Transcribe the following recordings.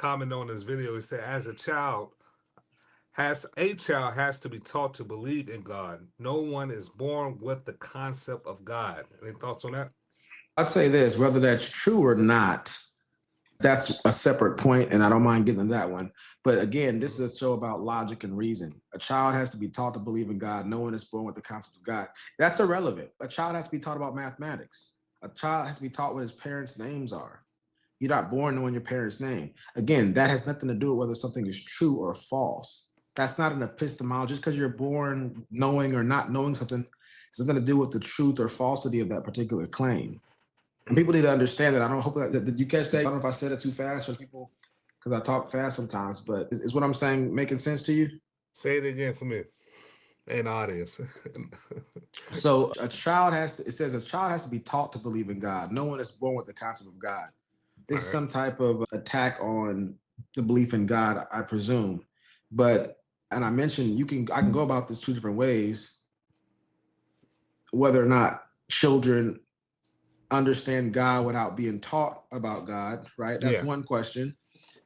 comment on this video. He said, as a child has to be taught to believe in God. No one is born with the concept of God. Any thoughts on that? I'd say this, whether that's true or not, that's a separate point, and I don't mind getting into that one. But again, this is a show about logic and reason. A child has to be taught to believe in God. No one is born with the concept of God. That's irrelevant. A child has to be taught about mathematics. A child has to be taught what his parents' names are. You're not born knowing your parents' name. Again, that has nothing to do with whether something is true or false. That's not an epistemology. Just because you're born knowing or not knowing something, it's nothing to do with the truth or falsity of that particular claim. And people need to understand that. I don't hope that did you catch that? I don't know if I said it too fast for people because I talk fast sometimes, but is what I'm saying making sense to you? Say it again for me and the audience. So it says a child has to be taught to believe in God. No one is born with the concept of God. This is some type of attack on the belief in God, I presume. And I mentioned I can go about this two different ways, whether or not children understand God without being taught about God, right? That's one question.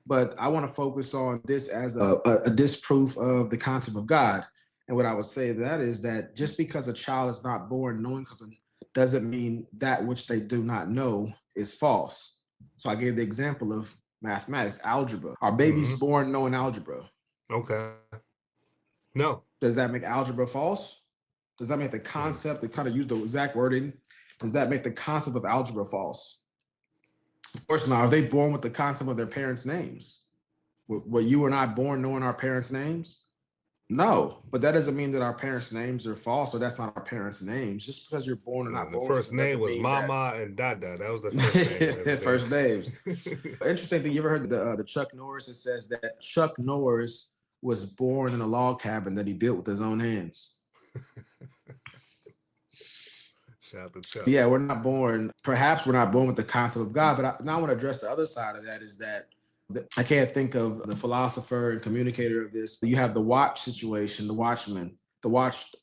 But I want to focus on this as a disproof of the concept of God. And what I would say to that is that just because a child is not born knowing something doesn't mean that which they do not know is false. So I gave the example of mathematics, algebra. Are babies born knowing algebra? Okay. No. Does that make algebra false? Does that make the concept, to kind of use the exact wording, does that make the concept of algebra false? Of course not. Are they born with the concept of their parents' names? Were you and I born knowing our parents' names? No, but that doesn't mean that our parents' names are false, or that's not our parents' names. Just because you're born or not born. The first name was Mama and Dada. That was the first name. First names. Interesting thing, you ever heard the Chuck Norris? It says that Chuck Norris was born in a log cabin that he built with his own hands. Shout out to Chuck. Yeah, perhaps we're not born with the concept of God, but now I want to address the other side of that is that I can't think of the philosopher and communicator of this. But you have the watch situation, the watchman, the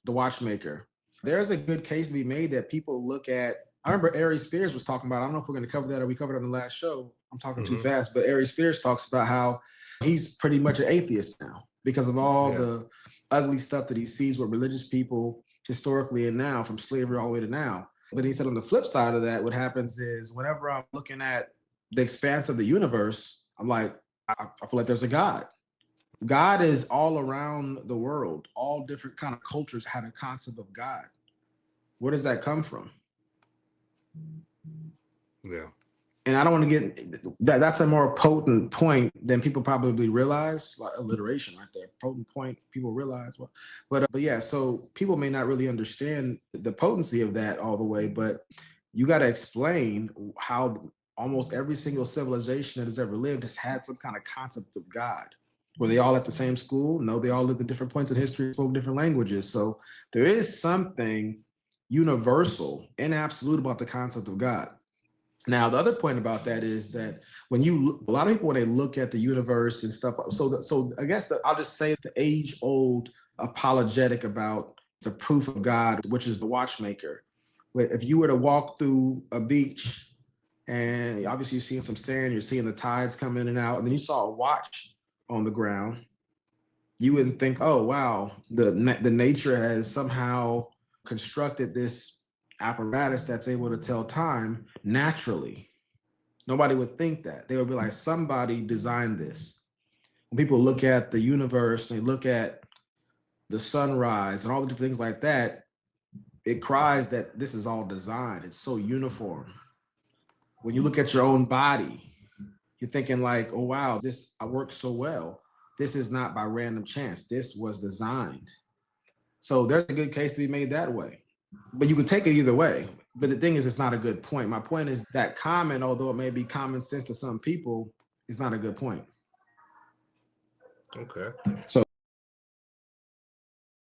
watchmaker. There's a good case to be made that people look at. I remember Aries Spears was talking about, I don't know if we're going to cover that or we covered it on the last show. I'm talking too fast, but Aries Spears talks about how he's pretty much an atheist now because of all the ugly stuff that he sees with religious people historically and now, from slavery all the way to now. But he said on the flip side of that, what happens is whenever I'm looking at the expanse of the universe, I'm like, I feel like there's a God. God is all around the world. All different kind of cultures have a concept of God. Where does that come from? Yeah. And I don't want to get that's a more potent point than people probably realize, like alliteration right there. Potent point, people realize. But yeah, so people may not really understand the potency of that all the way, but you got to explain how almost every single civilization that has ever lived has had some kind of concept of God. Were they all at the same school? No, they all lived at different points in history, spoke different languages. So there is something universal and absolute about the concept of God. Now, the other point about that is that a lot of people, when they look at the universe and stuff, so I guess I'll just say the age-old apologetic about the proof of God, which is the watchmaker. If you were to walk through a beach and obviously you're seeing some sand, you're seeing the tides come in and out, and then you saw a watch on the ground, you wouldn't think, oh, wow, the nature has somehow constructed this apparatus that's able to tell time naturally. Nobody would think that. They would be like, somebody designed this. When people look at the universe, and they look at the sunrise and all the different things like that, it cries that this is all designed. It's so uniform. When you look at your own body, you're thinking like, oh, wow, I works so well. This is not by random chance. This was designed. So there's a good case to be made that way. But you can take it either way. But the thing is, it's not a good point. My point is that comment, although it may be common sense to some people, is not a good point. Okay. So